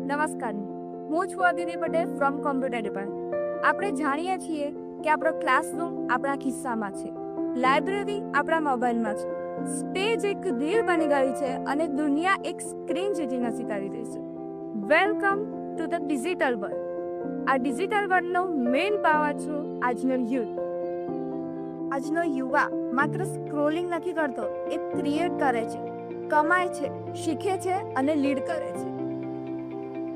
નમસ્કાર, હું છું Aditi Patel from computer department. આપણે જાણીએ છીએ કે આપણો ક્લાસરૂમ આપણા ખિસ્સામાં છે, લાઇબ્રેરી આપણા મોબાઈલમાં છે, સ્ટેજ એક રીલ બની ગઈ છે અને દુનિયા એક સ્ક્રીન જેટલી નજીક આવી રહી છે. Welcome to the digital world. આ ડિજિટલ વર્લ્ડનો મેઇન પાવર છે આજનો યુથ. આજનો યુવા માત્ર સ્ક્રોલિંગ નથી કરતો, એ ક્રિએટ કરે છે, કમાય છે, શીખે છે અને લીડ કરે છે.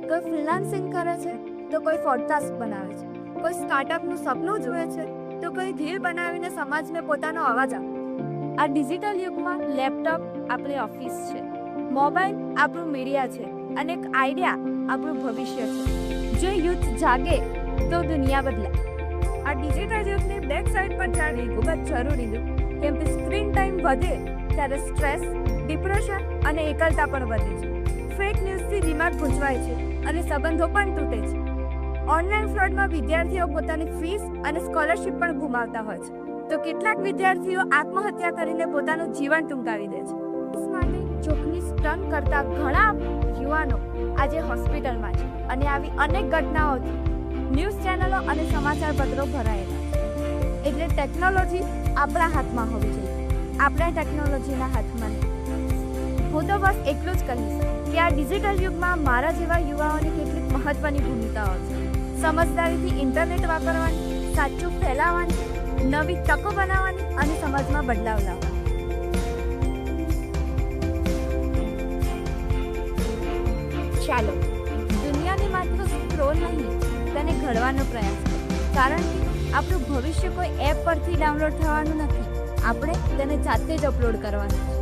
કોઈ ફ્રીલાન્સિંગ કરે છે તો કોઈ પોડકાસ્ટ બનાવે છે, કોઈ સ્ટાર્ટઅપનું સપનું જુએ છે તો કોઈ રીલ બનાવીને સમાજને પોતાનો અવાજ આપે. આ ડિજિટલ યુગમાં લેપટોપ આપણી ઓફિસ છે, મોબાઈલ આપણું મીડિયા છે અને એક આઈડિયા આપણું ભવિષ્ય છે. જો યુથ જાગે તો દુનિયા બદલાય. આ ડિજિટલ યુગની બેક સાઈડ પર જાણવી ખૂબ જ જરૂરી છે, કેમ કે સ્ક્રીન ટાઈમ વધે ત્યારે સ્ટ્રેસ, ડિપ્રેશન અને એકલતા પણ વધે છે. ફેક ન્યૂઝથી દિમાગ ગુંચવાય છે અને સંબંધો પણ તૂટે છે. ઓનલાઈન ફ્રોડમાં વિદ્યાર્થીઓ પોતાની ફીસ અને સ્કોલરશિપ પણ ગુમાવતા હોય છે, તો કેટલાક વિદ્યાર્થીઓ આત્મહત્યા કરીને પોતાનું જીવન ટૂંકાવી દે છે. ਇਸ માટે જોખમી સ્ટન્ટ કરતા ઘણા યુવાનો આજે હોસ્પિટલમાં છે અને આવી અનેક ઘટનાઓથી ન્યૂઝ ચેનલો અને સમાચાર પત્રો ભરાયેલા છે. એટલે ટેકનોલોજી આપણા હાથમાં હોવી જોઈએ, આપણે ટેકનોલોજીના હાથમાં નહીં. હું તો બસ એટલું જ કહીશ કે આ ડિજિટલ યુગમાં મારા જેવા યુવાઓની કેટલીક મહત્વની ભૂમિકાઓ છે. સમજદારીથી ઇન્ટરનેટ વાપરવાની, સાચું ફેલાવવાની, નવી તકો બનાવવાની અને સમાજમાં બદલાવ લાવવાની. ચાલો દુનિયાને માત્ર સ્ક્રોલ નહીં, તેને ઘડવાનો પ્રયાસ કરો. કારણ કે આપણું ભવિષ્ય કોઈ એપ પરથી ડાઉનલોડ થવાનું નથી, આપણે તેને જાતે જ અપલોડ કરવાનું છે.